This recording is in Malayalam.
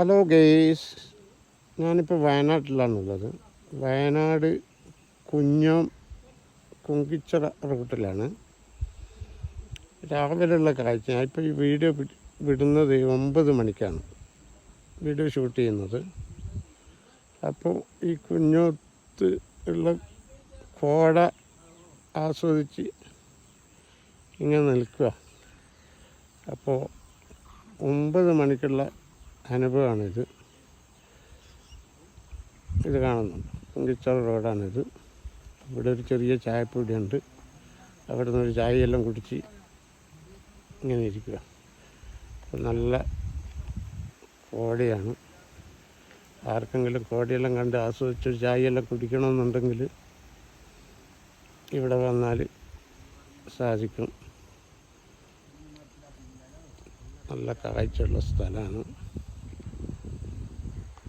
ഹലോ ഗെയ്സ്, ഞാനിപ്പോൾ വയനാട്ടിലാണുള്ളത്. വയനാട് കുഞ്ഞോം കുങ്കിച്ചിറ റൂട്ടിലാണ്. രാവിലെയുള്ള കാഴ്ച. ഞാനിപ്പോൾ ഈ വീഡിയോ വിടുന്നത് 9 മണിക്കാണ് വീഡിയോ ഷൂട്ട് ചെയ്യുന്നത്. അപ്പോൾ ഈ കുഞ്ഞോത്ത് ഉള്ള കോട ആസ്വദിച്ച് ഇങ്ങനെ നിൽക്കുക. അപ്പോൾ 9 മണിക്കുള്ള അനുഭവമാണിത്. ഇത് കാണുന്നുണ്ട്, കുങ്കിച്ചിറ റോഡാണിത്. ഇവിടെ ഒരു ചെറിയ ചായപ്പൊടിയുണ്ട്. അവിടെ നിന്നൊരു ചായയെല്ലാം കുടിച്ച് ഇങ്ങനെ ഇരിക്കുക. നല്ല കോടയാണ്. ആർക്കെങ്കിലും കോടയെല്ലാം കണ്ട് ആസ്വദിച്ചൊരു ചായയെല്ലാം കുടിക്കണമെന്നുണ്ടെങ്കിൽ ഇവിടെ വന്നാൽ സാധിക്കും. നല്ല കാഴ്ചയുള്ള സ്ഥലമാണ്.